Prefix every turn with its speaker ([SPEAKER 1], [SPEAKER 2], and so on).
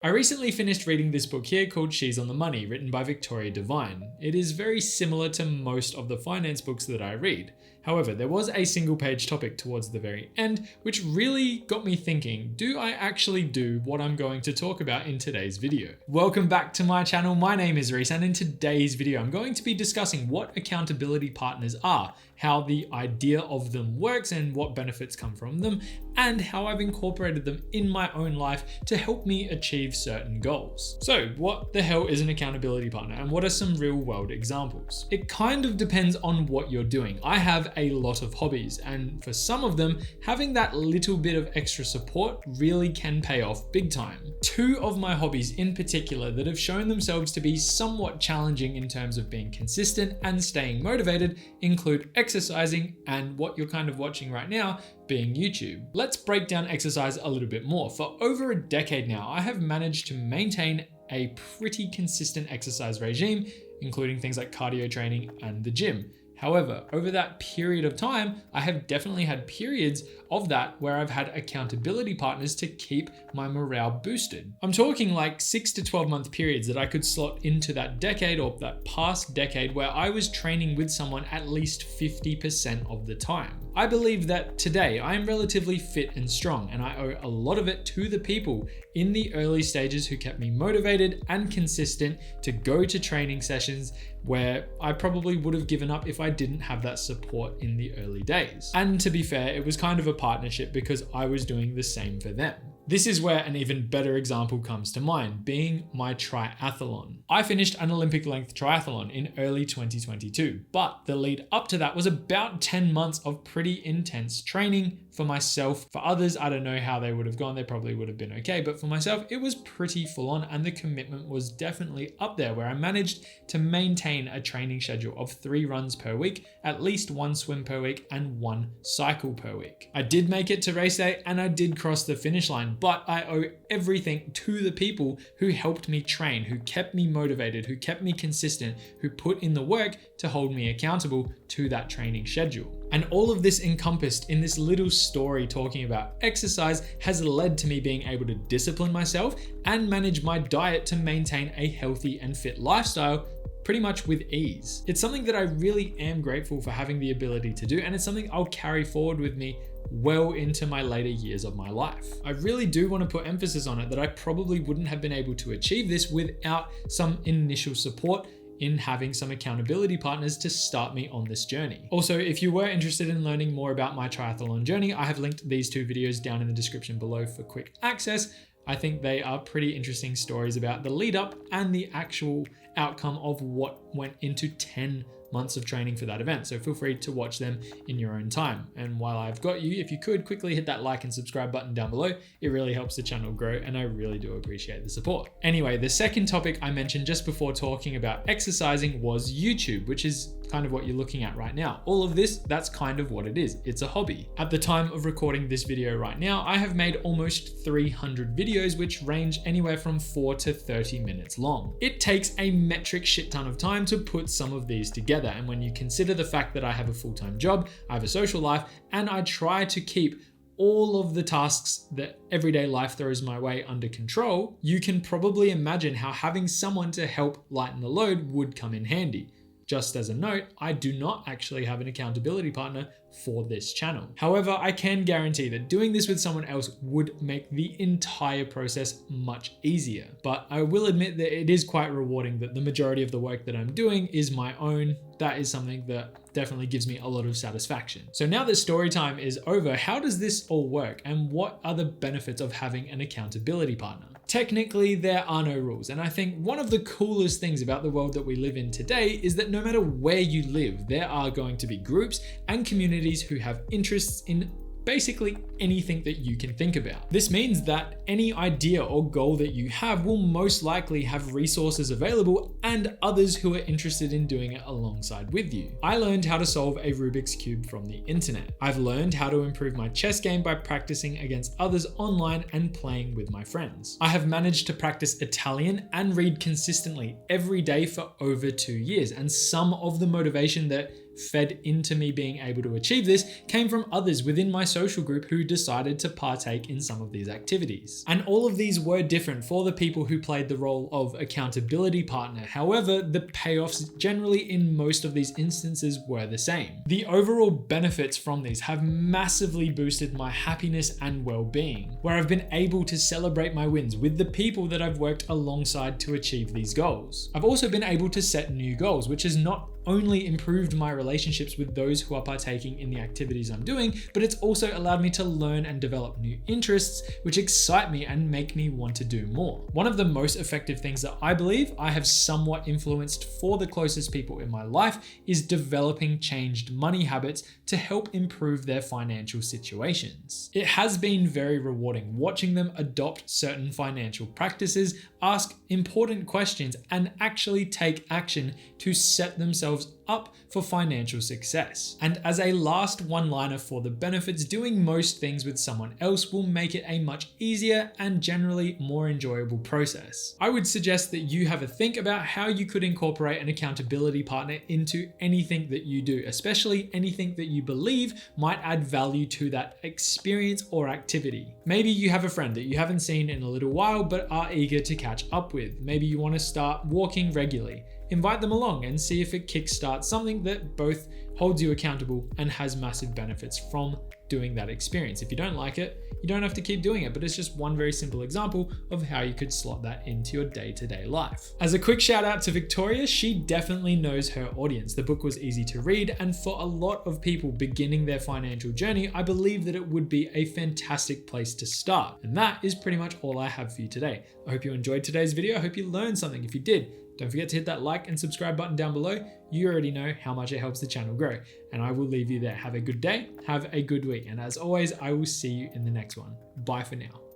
[SPEAKER 1] I recently finished reading this book here called She's on the Money, written by Victoria Devine. It is very similar to most of the finance books that I read. However, there was a single page topic towards the very end, which really got me thinking, do I actually do what I'm going to talk about in today's video? Welcome back to my channel. My name is Reese, and in today's video, I'm going to be discussing what accountability partners are, how the idea of them works and what benefits come from them, and how I've incorporated them in my own life to help me achieve certain goals. So what the hell is an accountability partner, and what are some real world examples? It kind of depends on what you're doing. I have a lot of hobbies, and for some of them, having that little bit of extra support really can pay off big time. Two of my hobbies in particular that have shown themselves to be somewhat challenging in terms of being consistent and staying motivated include exercising and what you're kind of watching right now being YouTube. Let's break down exercise a little bit more. For over a decade now, I have managed to maintain a pretty consistent exercise regime, including things like cardio training and the gym. However, over that period of time, I have definitely had periods of that where I've had accountability partners to keep my morale boosted. I'm talking like 6 to 12 month periods that I could slot into that decade or that past decade where I was training with someone at least 50% of the time. I believe that today I am relatively fit and strong, and I owe a lot of it to the people in the early stages who kept me motivated and consistent to go to training sessions where I probably would have given up if I didn't have that support in the early days. And to be fair, it was kind of a partnership because I was doing the same for them. This is where an even better example comes to mind, being my triathlon. I finished an Olympic length triathlon in early 2022, but the lead up to that was about 10 months of pretty intense training for myself. For others, I don't know how they would have gone. They probably would have been okay, but for myself, it was pretty full on, and the commitment was definitely up there where I managed to maintain a training schedule of 3 runs per week, at least 1 swim per week, and 1 cycle per week. I did make it to race day and I did cross the finish line, but I owe everything to the people who helped me train, who kept me motivated, who kept me consistent, who put in the work to hold me accountable to that training schedule. And all of this encompassed in this little story talking about exercise has led to me being able to discipline myself and manage my diet to maintain a healthy and fit lifestyle pretty much with ease. It's something that I really am grateful for having the ability to do, and it's something I'll carry forward with me well into my later years of my life. I really do want to put emphasis on it that I probably wouldn't have been able to achieve this without some initial support in having some accountability partners to start me on this journey. Also, if you were interested in learning more about my triathlon journey, I have linked these 2 videos down in the description below for quick access. I think they are pretty interesting stories about the lead up and the actual outcome of what went into 10 months of training for that event. So feel free to watch them in your own time. And while I've got you, if you could quickly hit that like and subscribe button down below, it really helps the channel grow, and I really do appreciate the support. Anyway, the second topic I mentioned just before talking about exercising was YouTube, which is kind of what you're looking at right now. All of this, that's kind of what it is. It's a hobby. At the time of recording this video right now, I have made almost 300 videos, which range anywhere from 4 to 30 minutes long. It takes a metric shit ton of time to put some of these together. And when you consider the fact that I have a full-time job, I have a social life, and I try to keep all of the tasks that everyday life throws my way under control, you can probably imagine how having someone to help lighten the load would come in handy. Just as a note, I do not actually have an accountability partner for this channel. However, I can guarantee that doing this with someone else would make the entire process much easier. But I will admit that it is quite rewarding that the majority of the work that I'm doing is my own. That is something that definitely gives me a lot of satisfaction. So now that story time is over, how does this all work, and what are the benefits of having an accountability partner? Technically, there are no rules, and I think one of the coolest things about the world that we live in today is that no matter where you live, there are going to be groups and communities who have interests in basically anything that you can think about. This means that any idea or goal that you have will most likely have resources available and others who are interested in doing it alongside with you. I learned how to solve a Rubik's Cube from the internet. I've learned how to improve my chess game by practicing against others online and playing with my friends. I have managed to practice Italian and read consistently every day for over 2 years, and some of the motivation that fed into me being able to achieve this came from others within my social group who decided to partake in some of these activities. And all of these were different for the people who played the role of accountability partner. However, the payoffs generally in most of these instances were the same. The overall benefits from these have massively boosted my happiness and well-being, where I've been able to celebrate my wins with the people that I've worked alongside to achieve these goals. I've also been able to set new goals, which has not only improved my relationships with those who are partaking in the activities I'm doing, but it's also allowed me to learn and develop new interests, which excite me and make me want to do more. One of the most effective things that I believe I have somewhat influenced for the closest people in my life is developing changed money habits to help improve their financial situations. It has been very rewarding watching them adopt certain financial practices, ask important questions, and actually take action to set themselves up for financial success. And as a last one-liner for the benefits, doing most things with someone else will make it a much easier and generally more enjoyable process. I would suggest that you have a think about how you could incorporate an accountability partner into anything that you do, especially anything that you believe might add value to that experience or activity. Maybe you have a friend that you haven't seen in a little while but are eager to catch up with. Maybe you want to start walking regularly. Invite them along and see if it kickstarts something that both holds you accountable and has massive benefits from doing that experience. If you don't like it, you don't have to keep doing it, but it's just one very simple example of how you could slot that into your day-to-day life. As a quick shout out to Victoria, she definitely knows her audience. The book was easy to read, and for a lot of people beginning their financial journey, I believe that it would be a fantastic place to start. And that is pretty much all I have for you today. I hope you enjoyed today's video. I hope you learned something. If you did, don't forget to hit that like and subscribe button down below. You already know how much it helps the channel grow. And I will leave you there. Have a good day, have a good week. And as always, I will see you in the next one. Bye for now.